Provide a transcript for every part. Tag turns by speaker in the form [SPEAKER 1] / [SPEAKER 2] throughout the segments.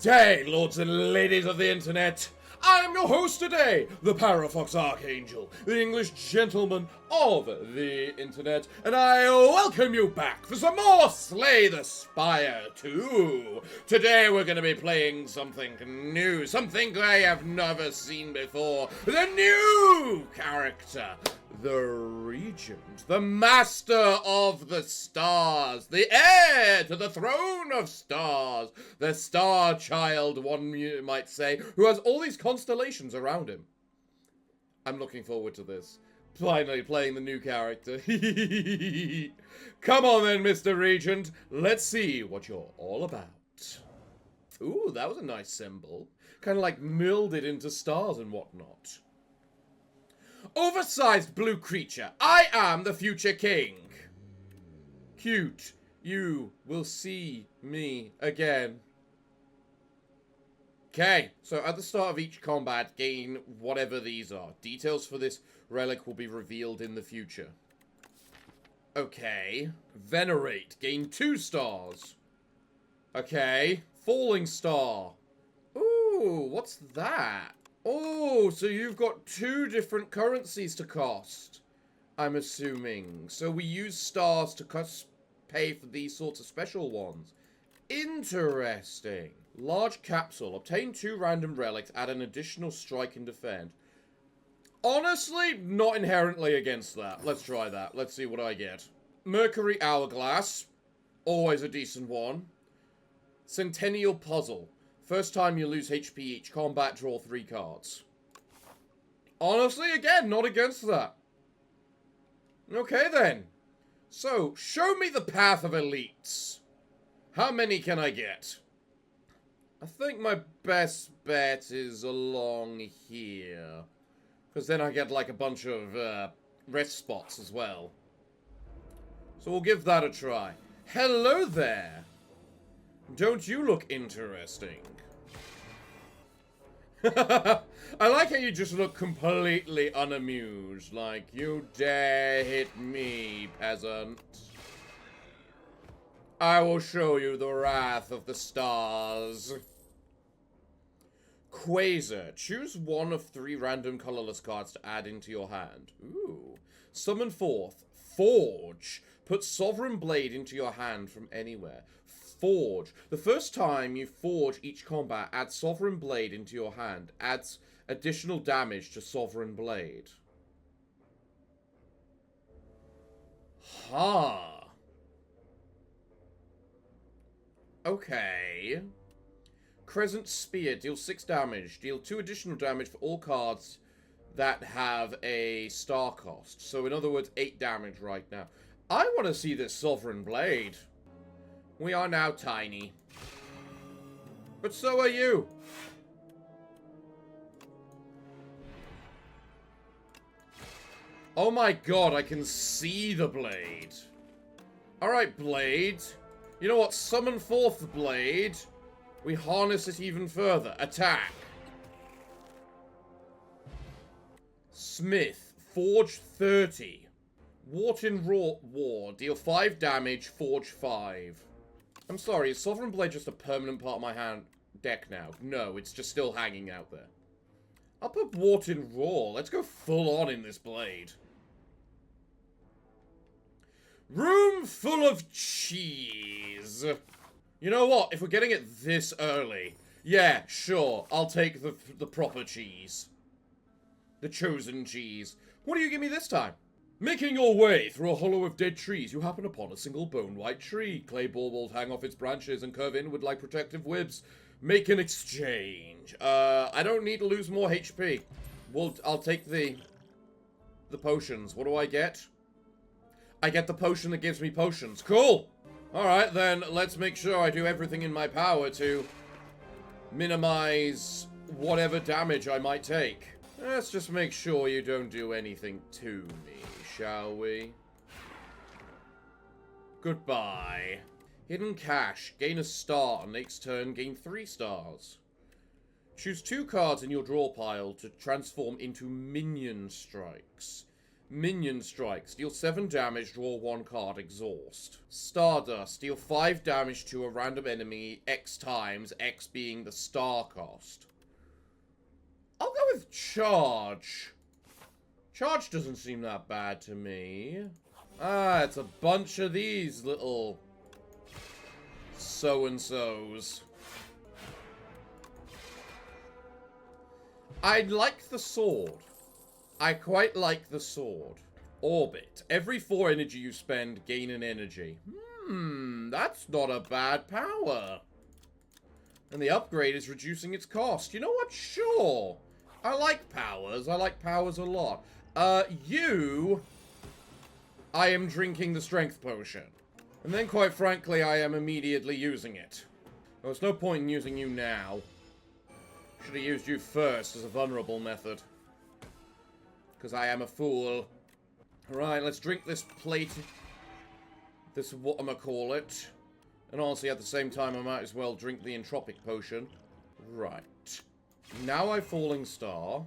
[SPEAKER 1] day, lords and ladies of the internet. I am your host today, the Parafox Archangel, the English gentleman of the internet, and I welcome you back for some more Slay the Spire 2. Today we're going to be playing something new, something I have never seen before. The new character, the Regent, the Master of the Stars, the heir to the throne of stars, the Star Child, one might say, who has all these constellations around him. I'm looking forward to this. Finally playing the new character. Come on then, Mr. Regent. Let's see what you're all about. Ooh, that was a nice symbol. Kind of like milled it into stars and whatnot. Oversized blue creature. I am the future king. Cute. You will see me again. Okay, so at the start of each combat, gain whatever these are. Details for this relic will be revealed in the future. Okay. Venerate. Gain 2 stars. Okay. Falling star. Ooh, what's that? Oh, so you've got 2 different currencies to cost, I'm assuming. So we use stars to pay for these sorts of special ones. Interesting. Large capsule. Obtain 2 random relics. Add an additional strike and defend. Honestly, not inherently against that. Let's try that. Let's see what I get. Mercury Hourglass. Always a decent one. Centennial Puzzle. First time you lose HP each combat, draw 3 cards. Honestly, again, not against that. Okay then. So, show me the path of elites. How many can I get? I think my best bet is along here. Because then I get like a bunch of rest spots as well. So we'll give that a try. Hello there. Don't you look interesting? I like how you just look completely unamused. Like, you dare hit me, peasant. I will show you the wrath of the stars. Quasar. Choose one of 3 random colorless cards to add into your hand. Ooh. Summon forth. Forge. Put Sovereign Blade into your hand from anywhere. Forge. The first time you forge each combat, add Sovereign Blade into your hand. Adds additional damage to Sovereign Blade. Ha. Okay. Crescent Spear. Deal 6 damage. Deal 2 additional damage for all cards that have a star cost. So in other words, 8 damage right now. I want to see this Sovereign Blade. We are now tiny. But so are you. Oh my god, I can see the blade. Alright, blade. You know what? Summon forth the blade. We harness it even further. Attack. Smith. Forge 30. Wharton War. Deal 5 damage. Forge 5. I'm sorry, is Sovereign Blade just a permanent part of my hand deck now? No, it's just still hanging out there. I'll put Wharton Raw. Let's go full on in this blade. Room full of cheese. You know what? If we're getting it this early, yeah, sure. I'll take the proper cheese. The chosen cheese. What do you give me this time? Making your way through a hollow of dead trees, you happen upon a single bone-white tree. Clay baubles hang off its branches and curve inward like protective webs. Make an exchange. I don't need to lose more HP. I'll take the potions. What do I get? I get the potion that gives me potions. Cool! Alright, then, let's make sure I do everything in my power to minimize whatever damage I might take. Let's just make sure you don't do anything to me, shall we? Goodbye. Hidden Cache. Gain a star on next turn. Gain 3 stars. Choose 2 cards in your draw pile to transform into minion strikes. Minion strike. Deal 7 damage, draw 1 card, exhaust. Stardust. Deal 5 damage to a random enemy X times, X being the star cost. I'll go with charge. Charge doesn't seem that bad to me. Ah, it's a bunch of these little so-and-sos. I like the sword. I quite like the sword. Orbit. Every 4 energy you spend, gain an energy. That's not a bad power. And the upgrade is reducing its cost. You know what? Sure. I like powers. I like powers a lot. I am drinking the strength potion. And then, quite frankly, I am immediately using it. There's no point in using you now. Should have used you first as a vulnerable method. Because I am a fool. Alright, let's drink this plate. This whatchamacallit. And honestly, at the same time, I might as well drink the entropic potion. Right. Now I Falling Star.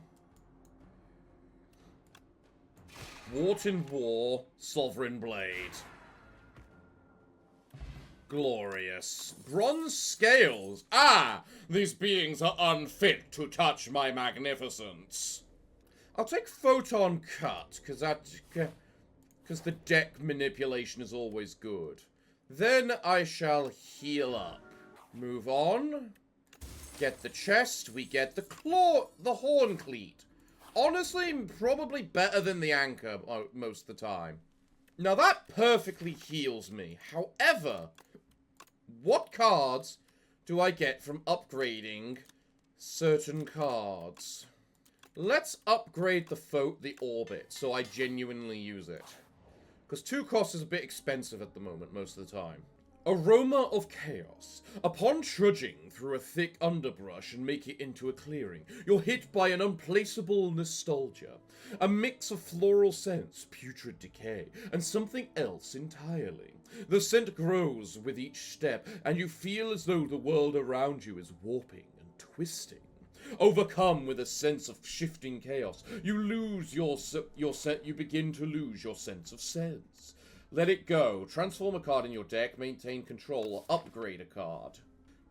[SPEAKER 1] Wart in War, Sovereign Blade. Glorious. Bronze Scales. Ah! These beings are unfit to touch my magnificence. I'll take Photon Cut, because the deck manipulation is always good. Then I shall heal up. Move on. Get the chest. We get the horn cleat. Honestly, probably better than the anchor most of the time. Now that perfectly heals me. However, what cards do I get from upgrading certain cards? Let's upgrade the orbit so I genuinely use it. Because 2 cost is a bit expensive at the moment most of the time. Aroma of Chaos. Upon trudging through a thick underbrush and make it into a clearing, you're hit by an unplaceable nostalgia. A mix of floral scents, putrid decay, and something else entirely. The scent grows with each step, and you feel as though the world around you is warping and twisting. Overcome with a sense of shifting chaos, you begin to lose your sense of sense. Let it go. Transform a card in your deck, maintain control, or upgrade a card.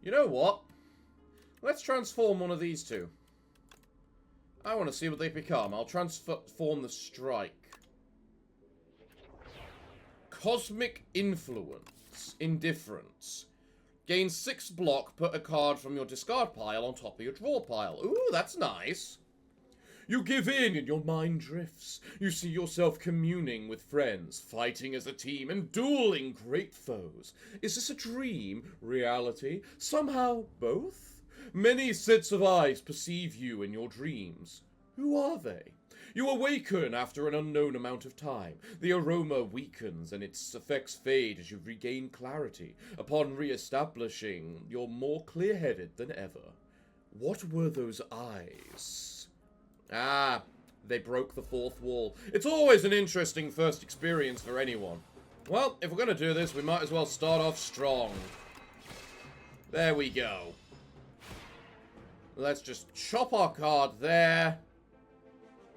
[SPEAKER 1] You know what? Let's transform one of these two. I want to see what they become. I'll transform the Strike. Cosmic Influence. Indifference. Gain 6 block, put a card from your discard pile on top of your draw pile. Ooh, that's nice. You give in and your mind drifts. You see yourself communing with friends, fighting as a team, and dueling great foes. Is this a dream? Reality? Somehow both? Many sets of eyes perceive you in your dreams. Who are they? You awaken after an unknown amount of time. The aroma weakens and its effects fade as you regain clarity. Upon re-establishing, you're more clear-headed than ever. What were those eyes? Ah, they broke the 4th wall. It's always an interesting first experience for anyone. Well, if we're going to do this, we might as well start off strong. There we go. Let's just chop our card there.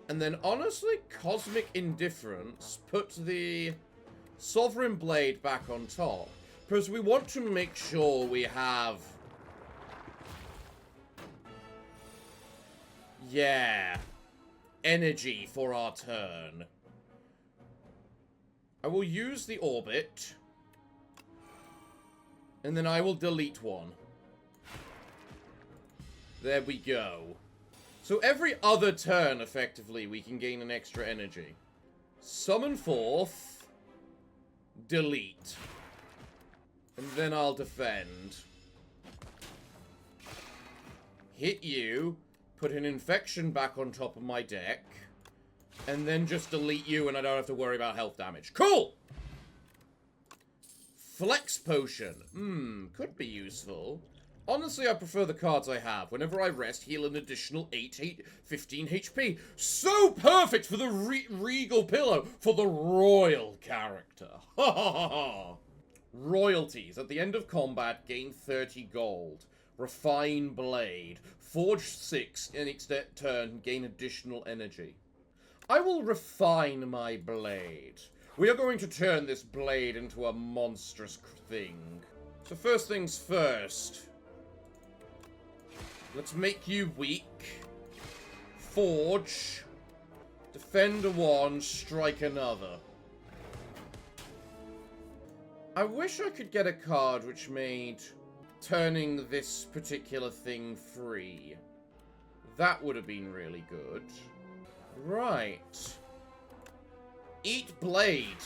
[SPEAKER 1] And then, honestly, Cosmic Indifference, put the Sovereign Blade back on top. Because we want to make sure we have... yeah. Energy for our turn. I will use the orbit. And then I will delete one. There we go. So every other turn, effectively, we can gain an extra energy. Summon forth. Delete. And then I'll defend. Hit you. Put an infection back on top of my deck. And then just delete you and I don't have to worry about health damage. Cool! Flex Potion. Could be useful. Honestly, I prefer the cards I have. Whenever I rest, heal an additional 15 HP. So perfect for the Regal Pillow. For the royal character. Ha ha ha ha. Royalties. At the end of combat, gain 30 gold. Refine Blade. Forge 6 in its turn, gain additional energy. I will refine my blade. We are going to turn this blade into a monstrous thing. So first things first. Let's make you weak. Forge. Defend one, strike another. I wish I could get a card which made turning this particular thing free. That would have been really good. Right. Eat blade.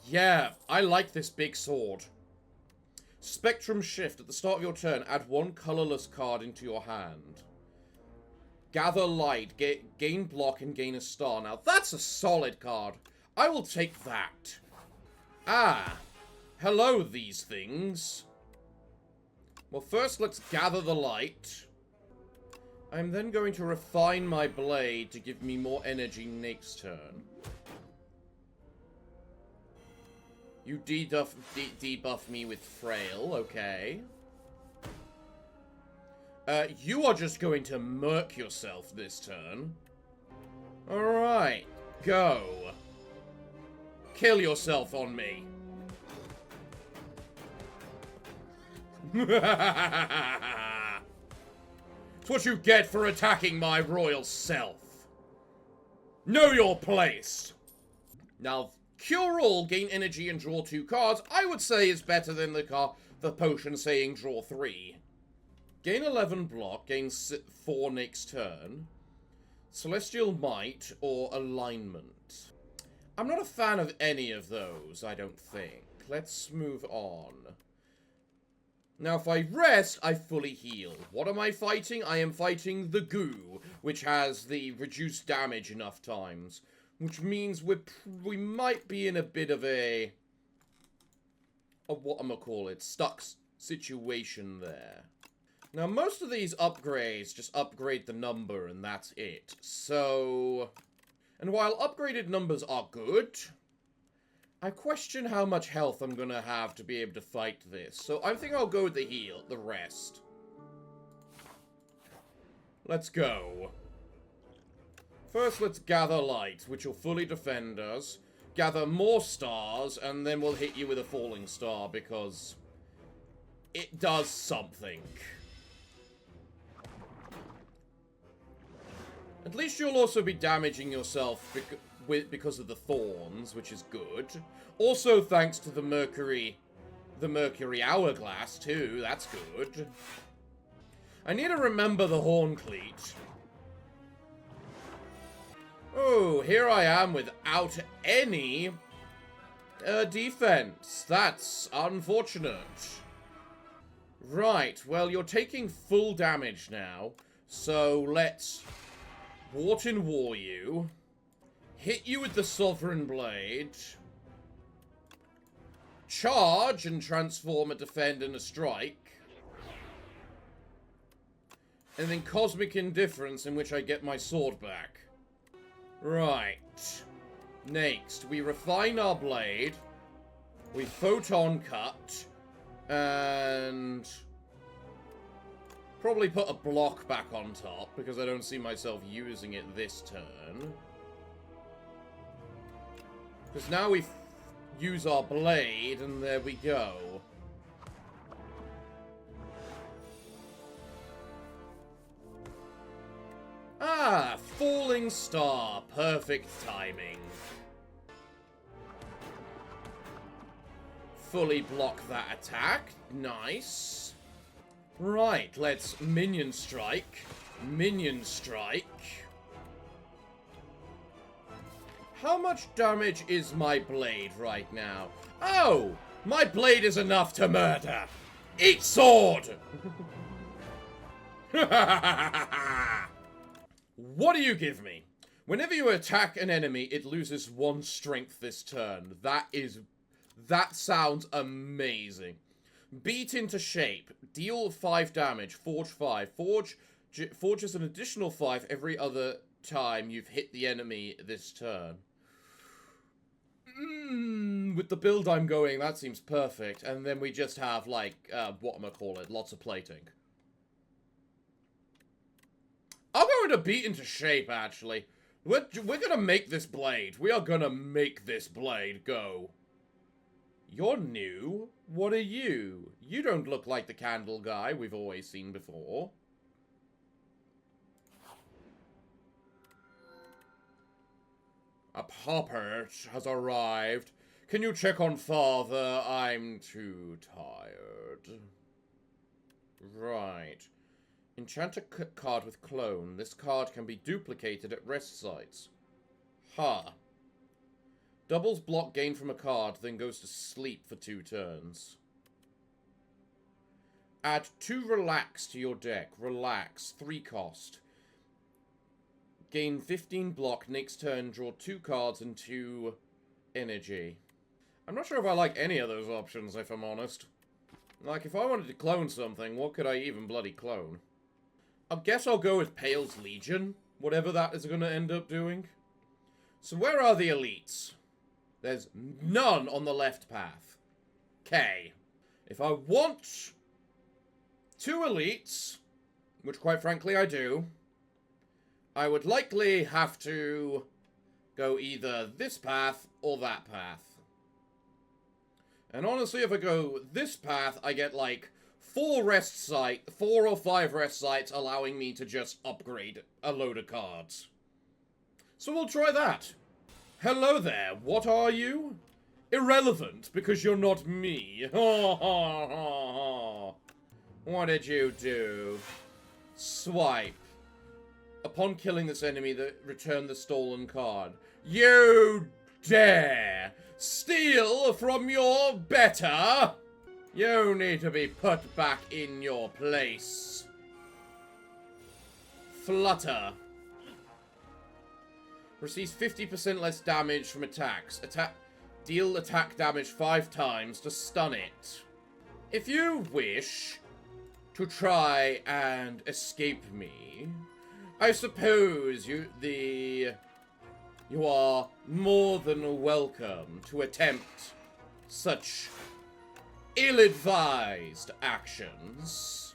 [SPEAKER 1] Yeah, I like this big sword. Spectrum shift. At the start of your turn, add one colorless card into your hand. Gather light. Gain block and gain a star. Now, that's a solid card. I will take that. Ah. Hello, these things. Well, first, let's gather the light. I'm then going to refine my blade to give me more energy next turn. You debuff me with frail, okay. You are just going to murk yourself this turn. Alright, go. Kill yourself on me. It's what you get for attacking my royal self. Know your place. Now, Cure All, gain energy and draw 2 cards, I would say is better than the potion saying draw 3. Gain 11 block, gain 4 next turn. Celestial Might or Alignment. I'm not a fan of any of those, I don't think. Let's move on. Now, if I rest, I fully heal. What am I fighting? I am fighting the goo, which has the reduced damage enough times. Which means we might be in a bit of a whatchamacallit, stuck situation there. Now, most of these upgrades just upgrade the number, and that's it. So, and while upgraded numbers are good, I question how much health I'm gonna have to be able to fight this. So I think I'll go with the rest. Let's go. First, let's gather light, which will fully defend us. Gather more stars, and then we'll hit you with a falling star, because it does something. At least you'll also be damaging yourself because of the thorns, which is good. Also thanks to the Mercury hourglass, too. That's good. I need to remember the horn cleat. Oh, here I am without any defense. That's unfortunate. Right, well, you're taking full damage now. So let's Wharton War you. Hit you with the Sovereign Blade. Charge and transform a defend and a strike. And then Cosmic Indifference, in which I get my sword back. Right. Next, we refine our blade. We photon cut. And probably put a block back on top, because I don't see myself using it this turn. Because now we use our blade, and there we go. Ah, falling star. Perfect timing. Fully block that attack. Nice. Right, let's minion strike. Minion strike. How much damage is my blade right now? Oh! My blade is enough to murder! Eat sword! What do you give me? Whenever you attack an enemy, it loses 1 strength this turn. That sounds amazing. Beat into shape. Deal 5 damage. Forge 5. Forges an additional 5 every other time you've hit the enemy this turn. With the build I'm going, that seems perfect. And then we just have, like, whatchamacallit, lots of plating. I'll go into beat into shape, actually. We're gonna make this blade. We are gonna make this blade go. You're new? What are you? You don't look like the candle guy we've always seen before. A puppet has arrived. Can you check on father? I'm too tired. Right. Enchant a card with clone. This card can be duplicated at rest sites. Ha. Doubles block gain from a card, then goes to sleep for 2 turns. Add 2 relax to your deck. Relax, 3 cost. Gain 15 block, next turn draw 2 cards and 2 energy. I'm not sure if I like any of those options, if I'm honest. Like, if I wanted to clone something, what could I even bloody clone? I guess I'll go with Pale's Legion, whatever that is going to end up doing. So where are the elites? There's none on the left path. Okay. If I want 2 elites, which quite frankly I do, I would likely have to go either this path or that path. And honestly, if I go this path, I get like 4 or 5 rest sites, allowing me to just upgrade a load of cards. So we'll try that. Hello there, what are you? Irrelevant, because you're not me. Ha ha ha ha. What did you do? Swipe. Upon killing this enemy, return the stolen card. You dare steal from your better? You need to be put back in your place. Flutter. Receives 50% less damage from attacks. Deal attack damage 5 times to stun it. If you wish to try and escape me, I suppose you are more than welcome to attempt such ill-advised actions.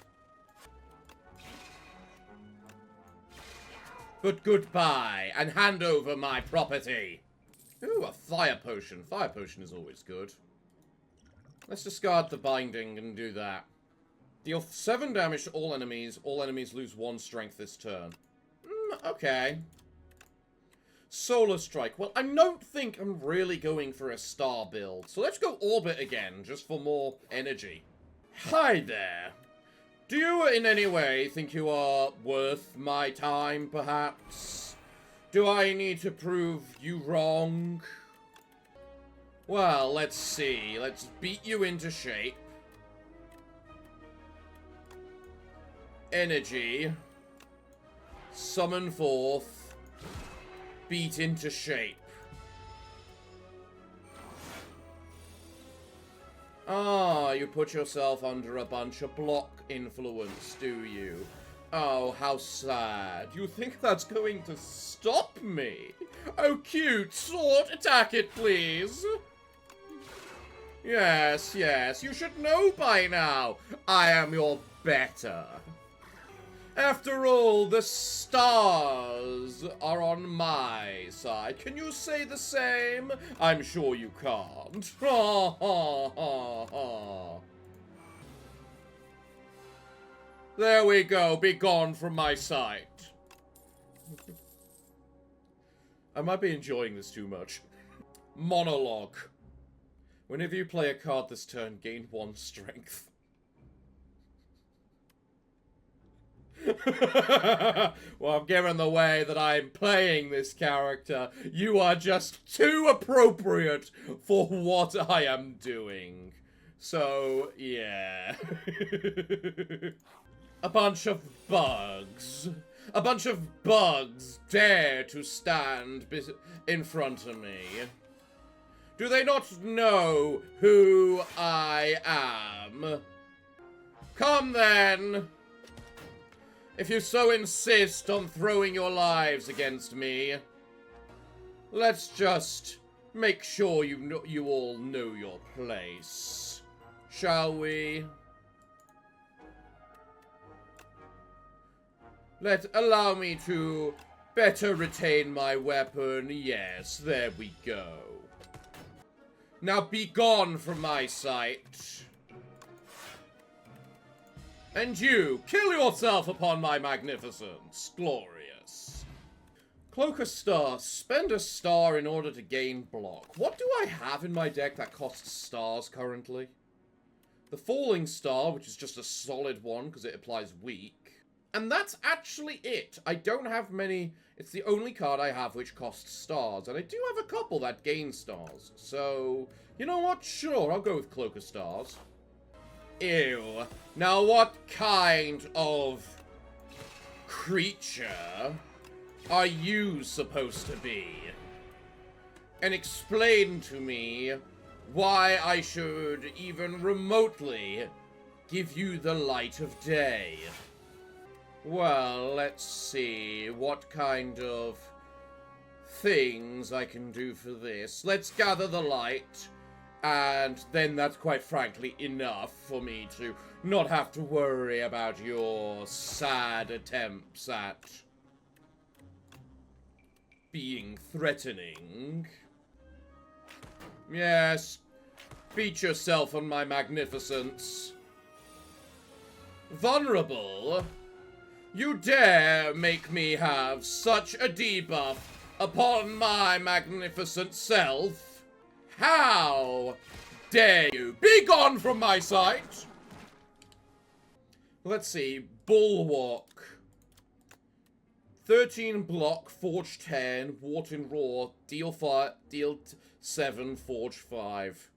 [SPEAKER 1] But goodbye, and hand over my property. Ooh, a fire potion. Fire potion is always good. Let's discard the binding and do that. Deal 7 damage to all enemies. All enemies lose 1 strength this turn. Okay. Solar Strike. Well, I don't think I'm really going for a star build. So let's go Orbit again, just for more energy. Hi there. Do you in any way think you are worth my time, perhaps? Do I need to prove you wrong? Well, let's see. Let's beat you into shape. Energy. Summon forth. Beat into shape. Ah, you put yourself under a bunch of block influence, do you? Oh, how sad. You think that's going to stop me? Oh, cute. Sword, attack it, please. Yes, yes, you should know by now. I am your better. After all, the stars are on my side. Can you say the same? I'm sure you can't. Ha ha ha ha. There we go. Be gone from my sight. I might be enjoying this too much. Monologue. Whenever you play a card this turn, gain 1 strength. Well, given the way that I'm playing this character, you are just too appropriate for what I am doing. So, yeah. A bunch of bugs. A bunch of bugs dare to stand in front of me. Do they not know who I am? Come then! If you so insist on throwing your lives against me, let's just make sure you all know your place. Shall we? Allow me to better retain my weapon. Yes, there we go. Now be gone from my sight. And you, kill yourself upon my magnificence. Glorious. Cloak a star. Spend a star in order to gain block. What do I have in my deck that costs stars currently? The falling star, which is just a solid one because it applies weak. And that's actually it. I don't have many. It's the only card I have which costs stars. And I do have a couple that gain stars. So, you know what? Sure, I'll go with Cloak of Stars. Ew. Now, what kind of creature are you supposed to be? And explain to me why I should even remotely give you the light of day. Well, let's see what kind of things I can do for this. Let's gather the light, and then that's quite frankly enough for me to not have to worry about your sad attempts at being threatening. Yes, beat yourself on my magnificence. Vulnerable? You dare make me have such a debuff upon my magnificent self? How dare you? Be gone from my sight! Let's see. Bulwark. 13 block, forge 10, Wharton Raw, deal 5, deal 7, forge 5.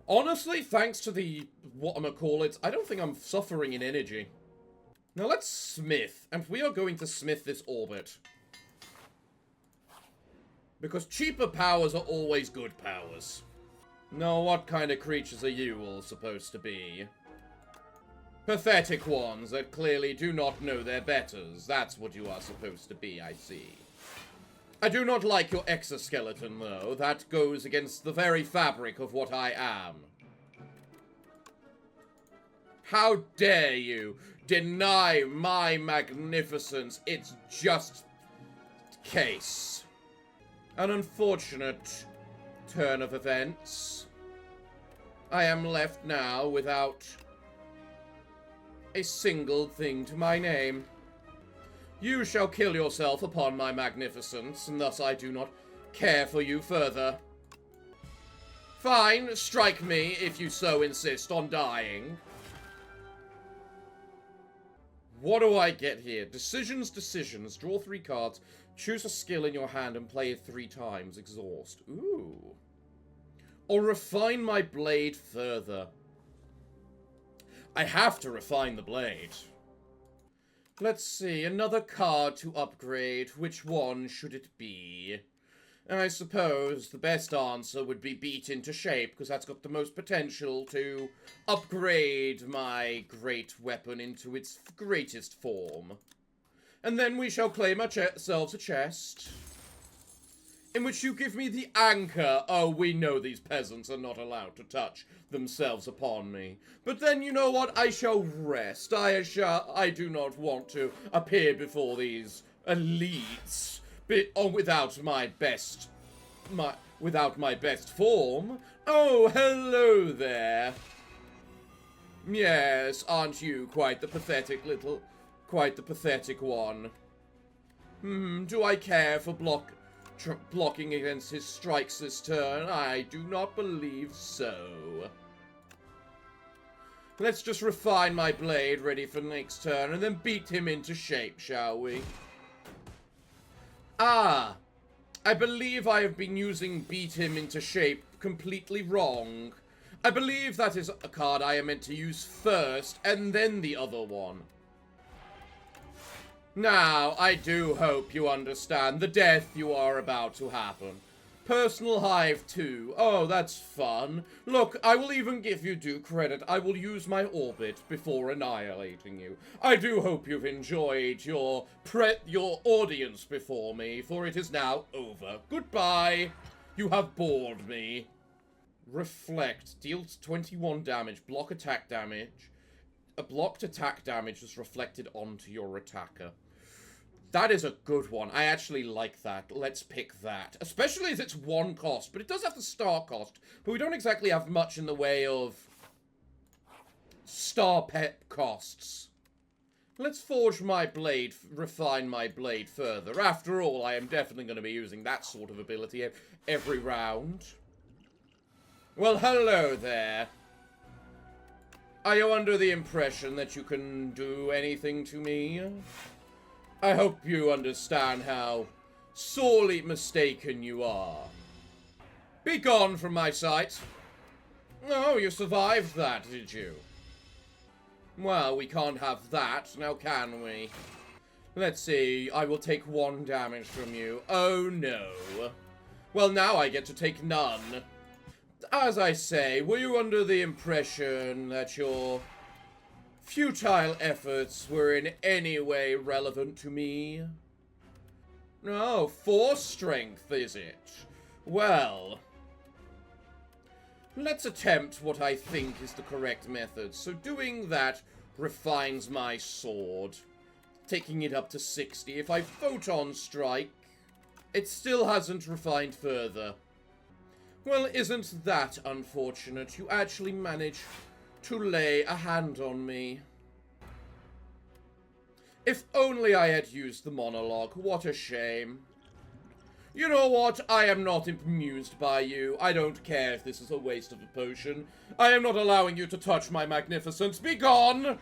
[SPEAKER 1] Honestly, thanks to the whatchamacallit, I don't think I'm suffering in energy. Now let's smith, and we are going to smith this orbit. Because cheaper powers are always good powers. Now, what kind of creatures are you all supposed to be? Pathetic ones that clearly do not know their betters. That's what you are supposed to be, I see. I do not like your exoskeleton, though. That goes against the very fabric of what I am. How dare you deny my magnificence? It's just case. An unfortunate turn of events. I am left now without a single thing to my name. You shall kill yourself upon my magnificence, and thus I do not care for you further. Fine, strike me if you so insist on dying. What do I get here? Decisions, decisions. Draw 3 cards. Choose a skill in your hand and play it 3 times. Exhaust. Ooh. Or refine my blade further. I have to refine the blade. Let's see. Another card to upgrade. Which one should it be? I suppose the best answer would be beat into shape, because that's got the most potential to upgrade my great weapon into its greatest form. And then we shall claim ourselves a chest, in which you give me the anchor. Oh, we know these peasants are not allowed to touch themselves upon me. But then, you know what? I shall rest. I do not want to appear before these elites without my best form. Oh, hello there. Yes, aren't you quite the pathetic one? Do I care for blocking against his strikes this turn? I do not believe so. Let's just refine my blade ready for next turn and then beat him into shape, shall we? Ah, I believe I have been using beat him into shape completely wrong. I believe that is a card I am meant to use first and then the other one. Now, I do hope you understand the death you are about to happen. Personal hive too. Oh, that's fun. Look, I will even give you due credit. I will use my orbit before annihilating you. I do hope you've enjoyed your audience before me, for it is now over. Goodbye. You have bored me. Reflect. Deals 21 damage. Block attack damage. A blocked attack damage is reflected onto your attacker. That is a good one. I actually like that. Let's pick that. Especially as it's 1 cost. But it does have the star cost. But we don't exactly have much in the way of star pet costs. Let's forge my blade, refine my blade further. After all, I am definitely going to be using that sort of ability every round. Well, hello there. Are you under the impression that you can do anything to me? I hope you understand how sorely mistaken you are. Be gone from my sight. Oh, you survived that, did you? Well, we can't have that, now can we? Let's see, I will take 1 damage from you. Oh no. Well, now I get to take none. As I say, were you under the impression that your futile efforts were in any way relevant to me? No, 4 strength, is it? Well, let's attempt what I think is the correct method. So doing that refines my sword, taking it up to 60. If I photon strike, it still hasn't refined further. Well, isn't that unfortunate? You actually managed to lay a hand on me. If only I had used the monologue. What a shame. You know what? I am not amused by you. I don't care if this is a waste of a potion. I am not allowing you to touch my magnificence. Be gone!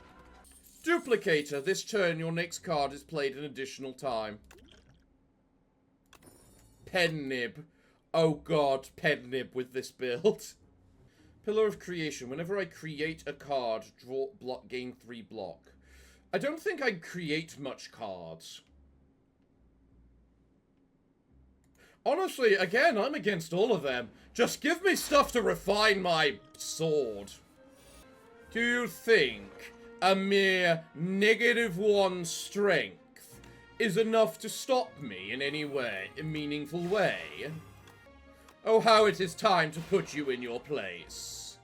[SPEAKER 1] Duplicator. This turn, your next card is played an additional time. Pen nib. Oh god, pen nib with this build. Pillar of Creation. Whenever I create a card, draw block, gain 3 block. I don't think I create much cards. Honestly, again, I'm against all of them. Just give me stuff to refine my sword. Do you think a mere -1 strength is enough to stop me in any way, a meaningful way? Oh, how it is time to put you in your place.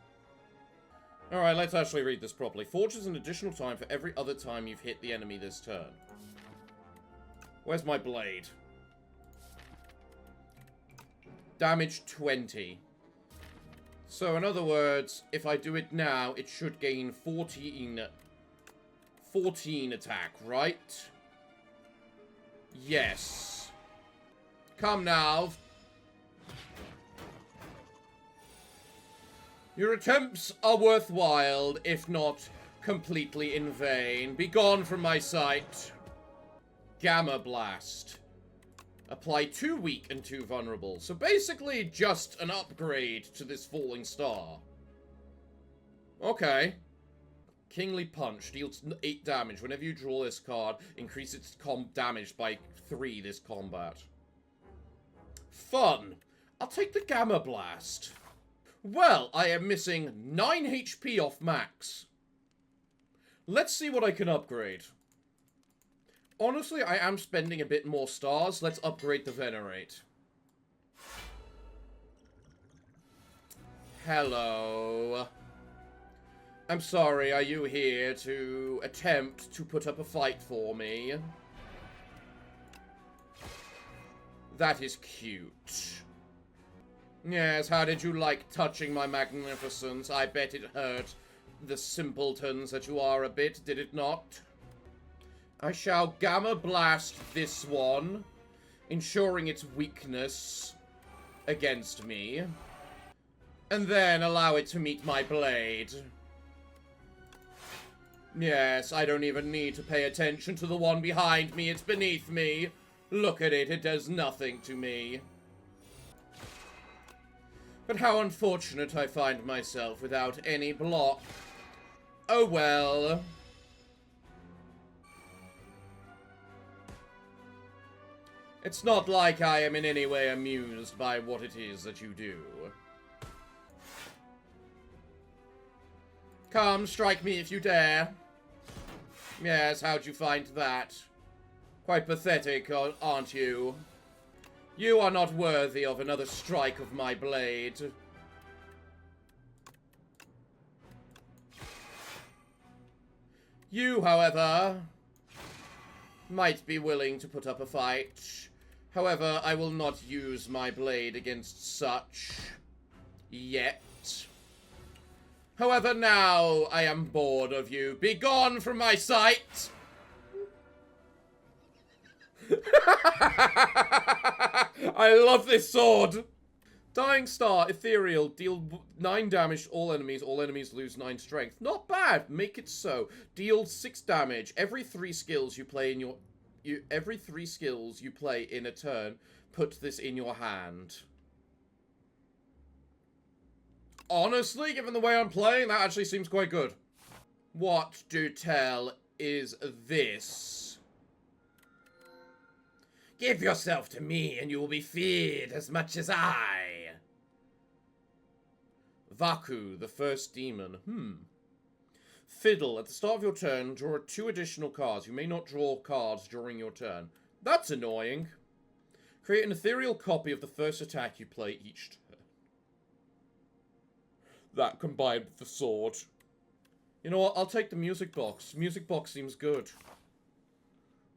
[SPEAKER 1] Alright, let's actually read this properly. Forges an additional time for every other time you've hit the enemy this turn. Where's my blade? Damage 20. So, in other words, if I do it now, it should gain 14 attack, right? Yes. Come now. Your attempts are worthwhile, if not completely in vain. Be gone from my sight. Gamma Blast. Apply 2 weak and 2 vulnerable. So basically just an upgrade to this falling star. Okay. Kingly Punch deals 8 damage. Whenever you draw this card, increase its damage by 3 this combat. Fun. I'll take the Gamma Blast. Well, I am missing 9 HP off max. Let's see what I can upgrade. Honestly, I am spending a bit more stars. Let's upgrade the Venerate. Hello. I'm sorry, are you here to attempt to put up a fight for me? That is cute. Yes, how did you like touching my magnificence? I bet it hurt the simpletons that you are a bit, did it not? I shall Gamma Blast this one, ensuring its weakness against me, and then allow it to meet my blade. Yes, I don't even need to pay attention to the one behind me, it's beneath me. Look at it, it does nothing to me. But how unfortunate I find myself without any block. Oh well. It's not like I am in any way amused by what it is that you do. Come, strike me if you dare. Yes, how'd you find that? Quite pathetic, aren't you? You are not worthy of another strike of my blade. You, however, might be willing to put up a fight. However, I will not use my blade against such yet. However, now I am bored of you. Be gone from my sight! I love this sword! Dying Star, Ethereal, deal 9 damage to all enemies. All enemies lose 9 strength. Not bad. Make it so. Deal 6 damage. Every 3 skills you play in your... every 3 skills you play in a turn, put this in your hand. Honestly, given the way I'm playing, that actually seems quite good. What do tell is this? Give yourself to me and you will be feared as much as I. Vaku, the first demon. Fiddle, at the start of your turn, draw 2 additional cards. You may not draw cards during your turn. That's annoying. Create an ethereal copy of the first attack you play each turn. That combined with the sword. You know what? I'll take the music box. Music box seems good.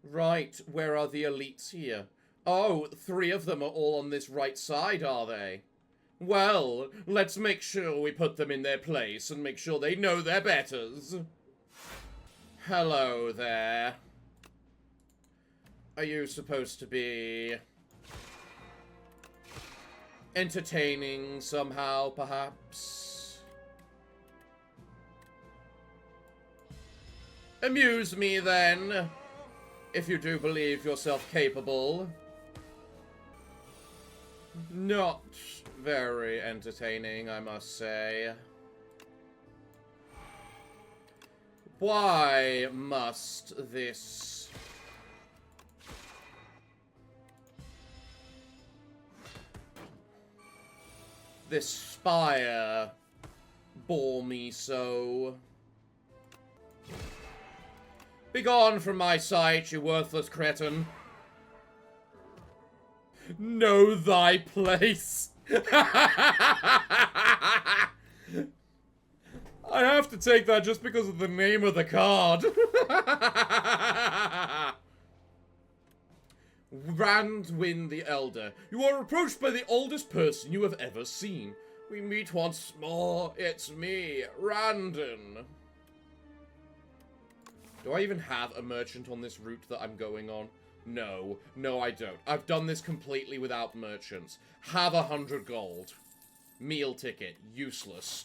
[SPEAKER 1] Right, where are the elites here? Oh, 3 of them are all on this right side, are they? Well, let's make sure we put them in their place and make sure they know their betters. Hello there. Are you supposed to be entertaining somehow, perhaps? Amuse me, then, if you do believe yourself capable. Not very entertaining, I must say. Why must this... this spire bore me so? Begone from my sight, you worthless cretin. Know thy place. I have to take that just because of the name of the card. Randwin the Elder. You are approached by the oldest person you have ever seen. We meet once more. It's me, Randon. Do I even have a merchant on this route that I'm going on? No. No, I don't. I've done this completely without merchants. Have 100 gold. Meal ticket. Useless.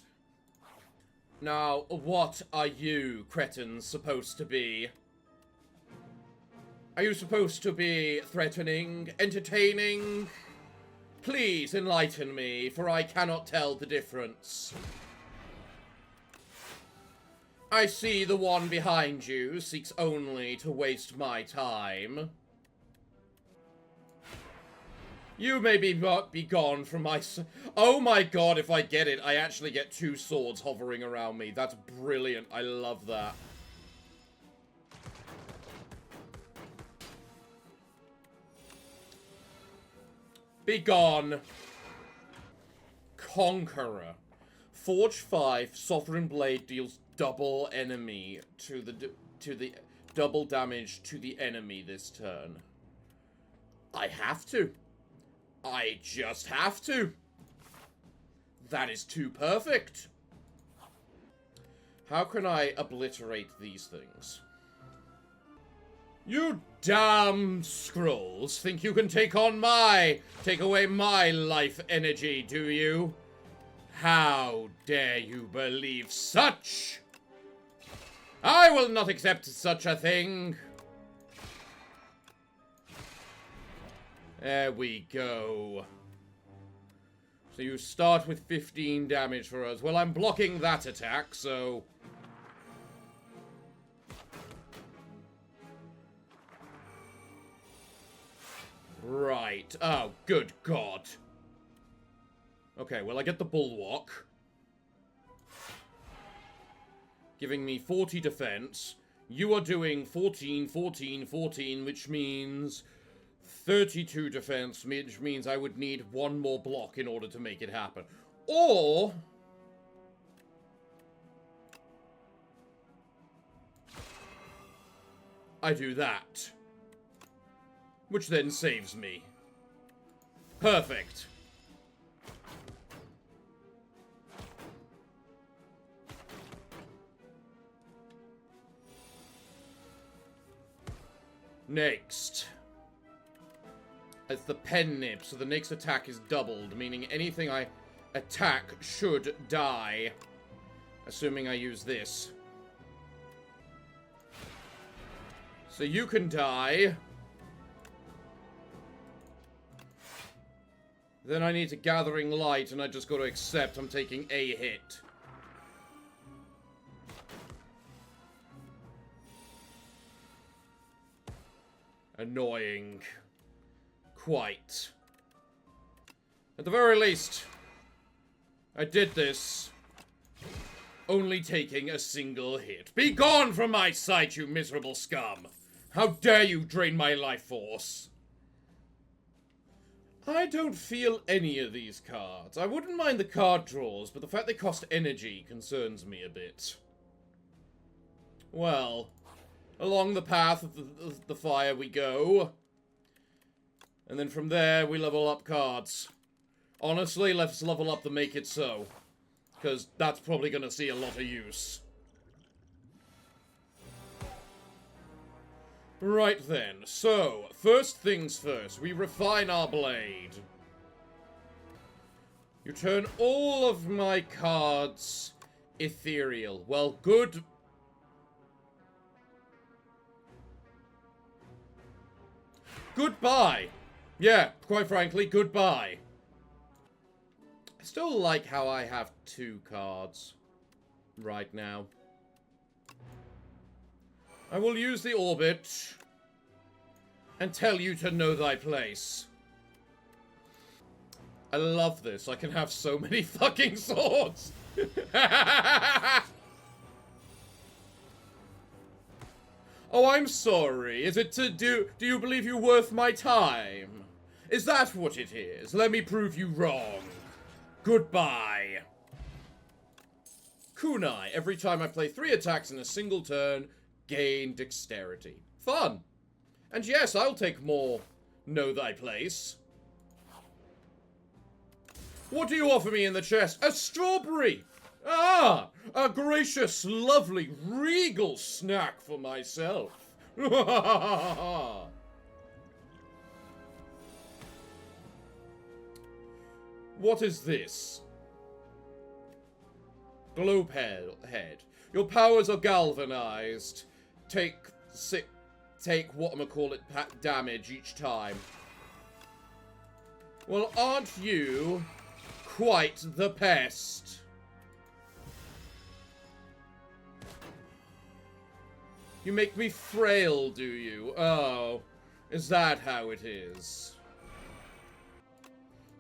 [SPEAKER 1] Now, what are you, cretins, supposed to be? Are you supposed to be threatening? Entertaining? Please enlighten me, for I cannot tell the difference. I see the one behind you seeks only to waste my time. You may be gone from my... Oh my god, if I get it, I actually get 2 swords hovering around me. That's brilliant. I love that. Be gone. Conqueror. Forge 5, Sovereign Blade deals double enemy to the double damage to the enemy this turn. I have to. I just have to. That is too perfect. How can I obliterate these things? You damn scrolls think you can take away my life energy, do you? How dare you believe such? I will not accept such a thing. There we go. So you start with 15 damage for us. Well, I'm blocking that attack, so... Right. Oh, good God. Okay, well, I get the bulwark. Giving me 40 defense. You are doing 14, 14, 14, which means 32 defense, which means I would need 1 more block in order to make it happen. Or... I do that. Which then saves me. Perfect. Next. It's the pen nib, so the next attack is doubled, meaning anything I attack should die. Assuming I use this. So you can die. Then I need a gathering light, and I just got to accept I'm taking a hit. Annoying. Quite. At the very least, I did this. Only taking a single hit. Be gone from my sight, you miserable scum! How dare you drain my life force? I don't feel any of these cards. I wouldn't mind the card draws, but the fact they cost energy concerns me a bit. Well, along the path of the fire we go. And then from there, we level up cards. Honestly, let's level up the Make It So. Because that's probably going to see a lot of use. Right then, so, first things first, we refine our blade. You turn all of my cards ethereal. Well, good. Goodbye. Yeah, quite frankly, goodbye. I still like how I have 2 cards right now. I will use the orbit and tell you to know thy place. I love this. I can have so many fucking swords. Oh, I'm sorry. Is it to do you believe you worth my time? Is that what it is? Let me prove you wrong. Goodbye. Kunai. Every time I play 3 attacks in a single turn, gain dexterity. Fun. And yes, I'll take more Know Thy Place. What do you offer me in the chest? A strawberry! Ah! A gracious, lovely, regal snack for myself. What is this? Globe head. Your powers are galvanized. Take whatchamacallit damage each time. Well, aren't you quite the pest? You make me frail, do you? Oh, is that how it is?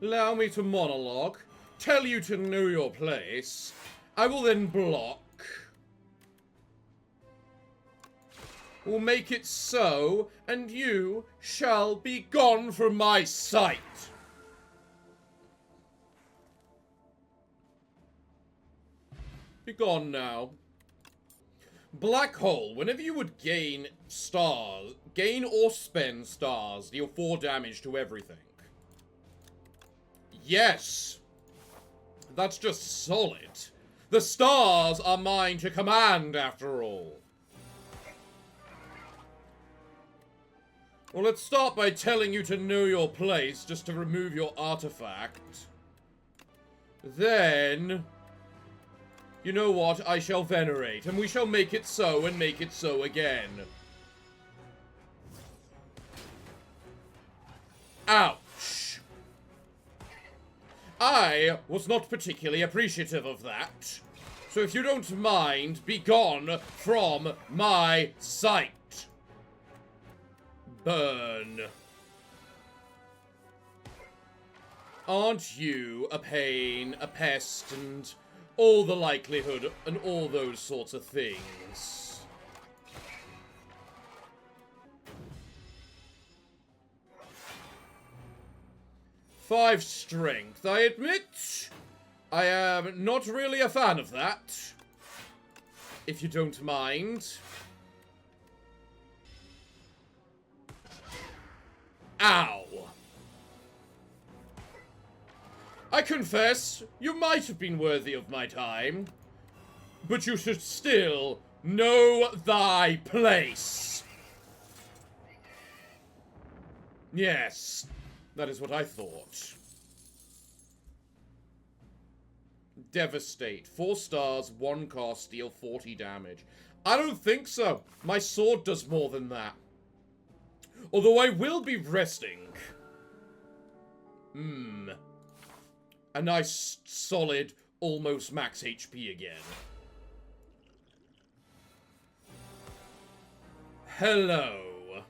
[SPEAKER 1] Allow me to monologue, tell you to know your place. I will then block. Will make it so, and you shall be gone from my sight. Be gone now. Black hole. Whenever you would gain stars, gain or spend stars, deal 4 damage to everything. Yes! That's just solid. The stars are mine to command, after all. Well, let's start by telling you to know your place, just to remove your artifact. Then, you know what? I shall venerate, and we shall make it so, and make it so again. Ouch. I was not particularly appreciative of that. So if you don't mind, be gone from my sight. Burn. Aren't you a pain, a pest, and all the likelihood, and all those sorts of things? Five strength. I admit, I am not really a fan of that. If you don't mind. Ow. I confess, you might have been worthy of my time, but you should still know thy place. Yes, that is what I thought. Devastate. 4 stars, 1 cost, deal 40 damage. I don't think so. My sword does more than that. Although I will be resting. A nice, solid, almost max HP again. Hello.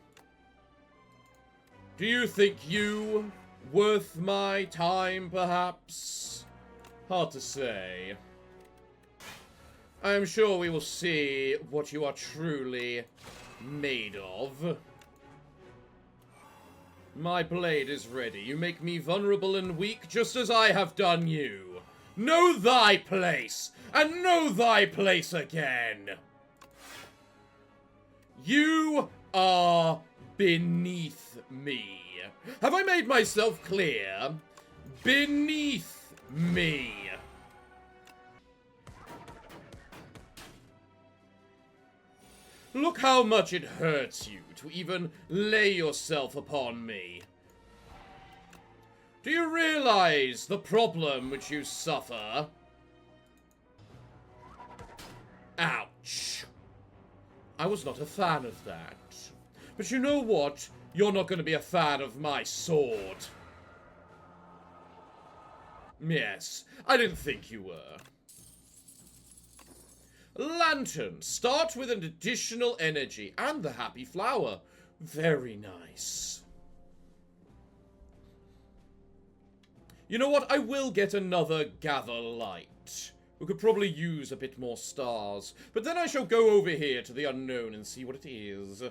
[SPEAKER 1] Do you think you worth my time, perhaps? Hard to say. I am sure we will see what you are truly made of. My blade is ready. You make me vulnerable and weak, just as I have done you. Know thy place, and know thy place again. You are beneath me. Have I made myself clear? Beneath me. Look how much it hurts you to even lay yourself upon me. Do you realize the problem which you suffer? Ouch. I was not a fan of that. But you know what? You're not going to be a fan of my sword. Yes, I didn't think you were. Lantern. Start with an additional energy and the happy flower. Very nice. You know what? I will get another gather light. We could probably use a bit more stars. But then I shall go over here to the unknown and see what it is.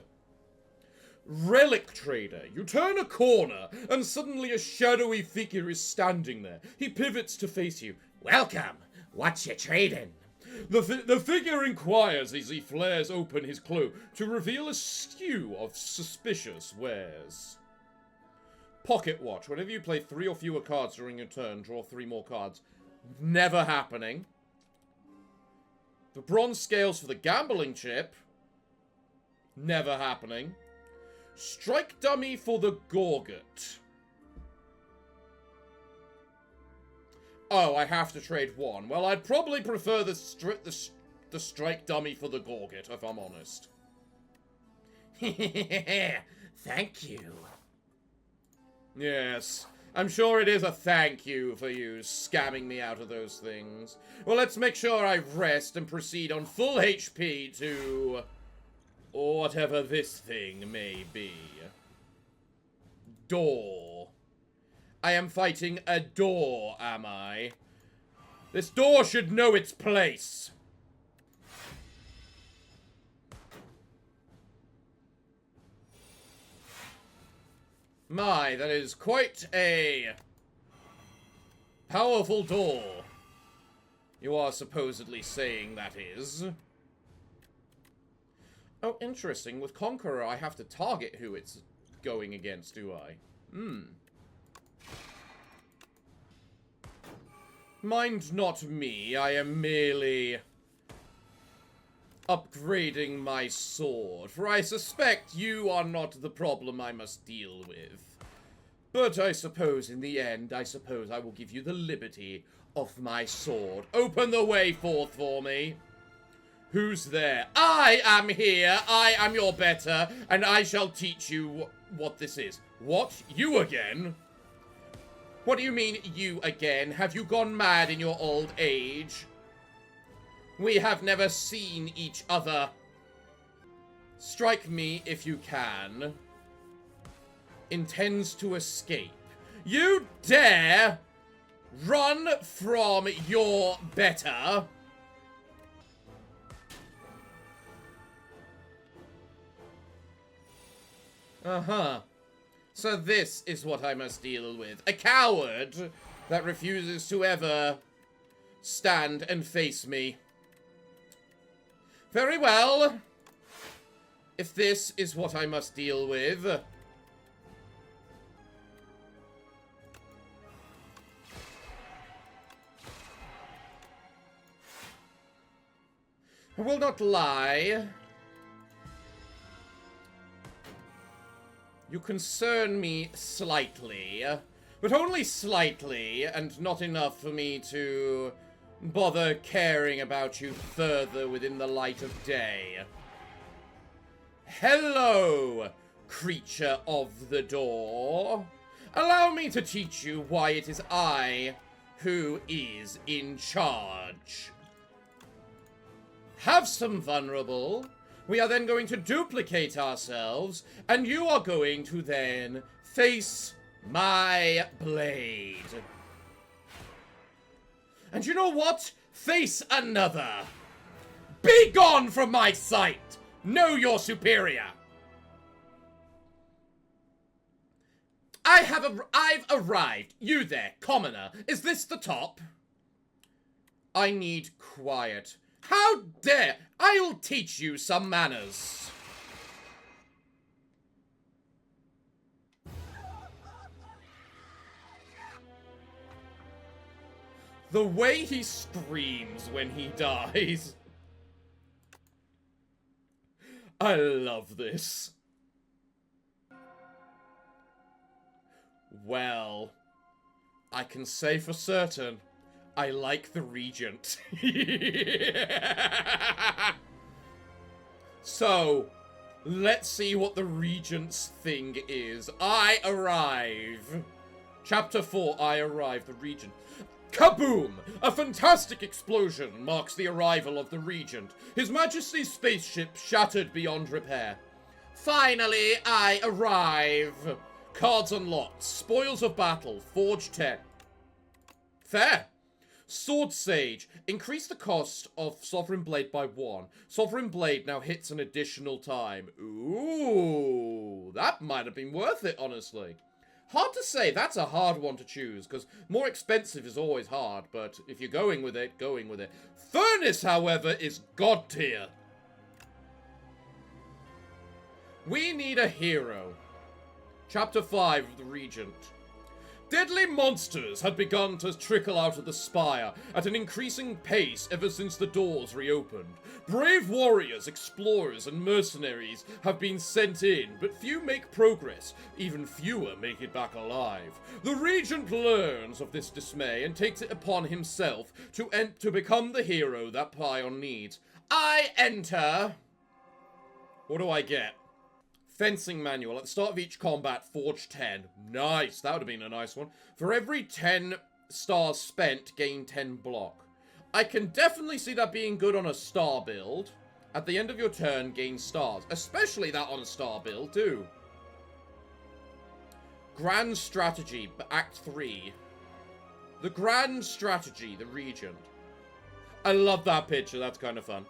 [SPEAKER 1] Relic Trader. You turn a corner and suddenly a shadowy figure is standing there. He pivots to face you. Welcome. What's your trading? The figure inquires as he flares open his cloak to reveal a stew of suspicious wares. Pocket watch. Whenever you play 3 or fewer cards during your turn, draw 3 more cards. Never happening. The bronze scales for the gambling chip. Never happening. Strike dummy for the gorget. Oh, I have to trade 1. Well, I'd probably prefer the strike dummy for the gorget, if I'm honest. Thank you. Yes, I'm sure it is a thank you for you scamming me out of those things. Well, let's make sure I rest and proceed on full HP to whatever this thing may be. Door. I am fighting a door, am I? This door should know its place. My, that is quite a powerful door. You are supposedly saying that is. Oh, interesting. With Conqueror, I have to target who it's going against, do I? Mind not me, I am merely upgrading my sword, for I suspect you are not the problem I must deal with. But I suppose in the end, I will give you the liberty of my sword. Open the way forth for me. Who's there? I am here, I am your better, and I shall teach you what this is. What? You again? What do you mean, you again? Have you gone mad in your old age? We have never seen each other. Strike me if you can. Intends to escape. You dare run from your better? Uh-huh. So this is what I must deal with. A coward that refuses to ever stand and face me. Very well. If this is what I must deal with, I will not lie. You concern me slightly, but only slightly, and not enough for me to bother caring about you further within the light of day. Hello, creature of the door. Allow me to teach you why it is I who is in charge. Have some vulnerable. We are then going to duplicate ourselves, and you are going to then face my blade. And you know what? Face another. Be gone from my sight! Know your superior! I've arrived. You there, commoner. Is this the top? I need quiet. How dare! I'll teach you some manners. The way he screams when he dies. I love this. Well, I can say for certain, I like the Regent. So, let's see what the Regent's thing is. I arrive. Chapter 4, I arrive, the Regent. Kaboom! A fantastic explosion marks the arrival of the Regent. His Majesty's spaceship shattered beyond repair. Finally, I arrive. Cards unlocked. Spoils of battle. Forge 10. Fair. Sword Sage. Increase the cost of Sovereign Blade by 1. Sovereign Blade now hits an additional time. Ooh, that might have been worth it, honestly. Hard to say. That's a hard one to choose, because more expensive is always hard, but if you're going with it, going with it. Furnace, however, is god tier. We need a hero. Chapter 5 of the Regent. Deadly monsters had begun to trickle out of the Spire at an increasing pace ever since the doors reopened. Brave warriors, explorers, and mercenaries have been sent in, but few make progress. Even fewer make it back alive. The Regent learns of this dismay and takes it upon himself to become the hero that Pion needs. I enter... What do I get? Fencing manual. At the start of each combat, forge 10. Nice. That would have been a nice one. For every 10 stars spent, gain 10 block. I can definitely see that being good on a star build. At the end of your turn, gain stars. Especially that on a star build, too. Grand Strategy, Act 3. The Grand Strategy, the Regent. I love that picture. That's kind of fun.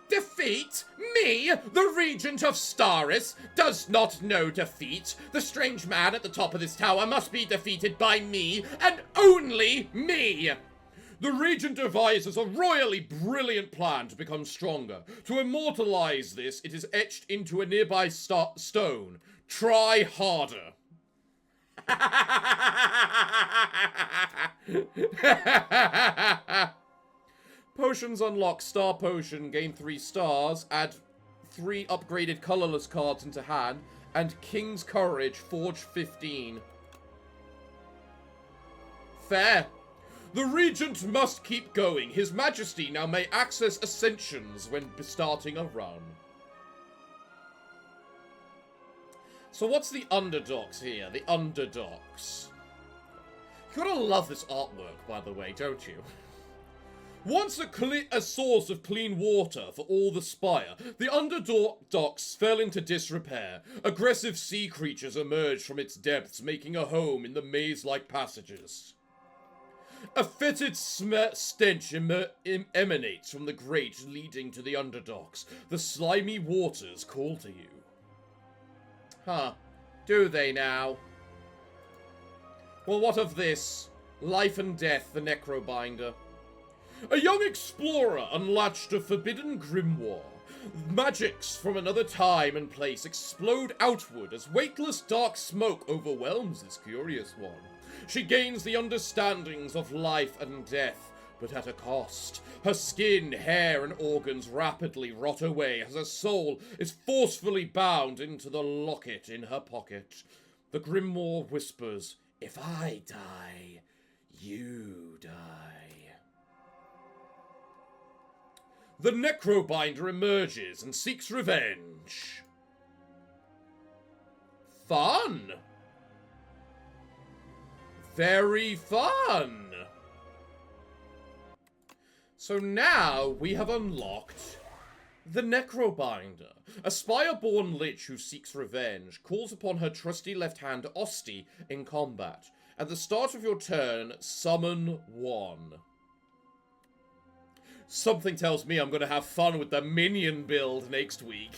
[SPEAKER 1] Defeat? Me, the Regent of Staris, does not know defeat. The strange man at the top of this tower must be defeated by me, and only me. The Regent devises a royally brilliant plan to become stronger. To immortalize this, it is etched into a nearby stone. Try harder. Potions unlock. Star Potion. Gain 3 stars. Add 3 upgraded colorless cards into hand. And King's Courage. Forge 15. Fair. The Regent must keep going. His Majesty now may access Ascensions when starting a run. So what's the underdogs here? The underdogs. You gotta love this artwork, by the way, don't you? Once a source of clean water for all the Spire, the underdocks fell into disrepair. Aggressive sea creatures emerged from its depths, making a home in the maze-like passages. A fetid stench emanates from the grate leading to the underdocks. The slimy waters call to you. Huh. Do they now? Well, what of this? Life and Death, the Necrobinder. A young explorer unlatched a forbidden grimoire. Magics from another time and place explode outward as weightless dark smoke overwhelms this curious one. She gains the understandings of life and death, but at a cost. Her skin, hair, and organs rapidly rot away as her soul is forcefully bound into the locket in her pocket. The Grimoire whispers, "If I die, you die." The Necrobinder emerges and seeks revenge. Fun! Very fun! So now we have unlocked the Necrobinder. A Spire-born lich who seeks revenge calls upon her trusty left hand Osti in combat. At the start of your turn, summon one. Something tells me I'm going to have fun with the minion build next week.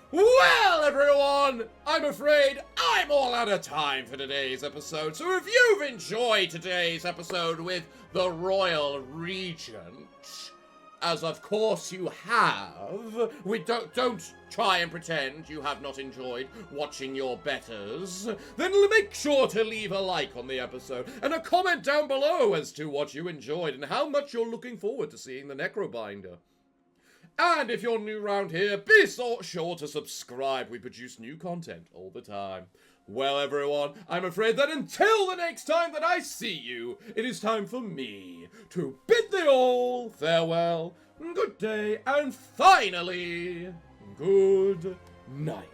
[SPEAKER 1] Well, everyone, I'm afraid I'm all out of time for today's episode. So if you've enjoyed today's episode with the Royal Regent, as of course you have, we don't try and pretend you have not enjoyed watching your betters, then make sure to leave a like on the episode and a comment down below as to what you enjoyed and how much you're looking forward to seeing the Necrobinder. And if you're new around here, be sure to subscribe. We produce new content all the time. Well, everyone, I'm afraid that until the next time that I see you, it is time for me to bid thee all farewell, good day, and finally, good night.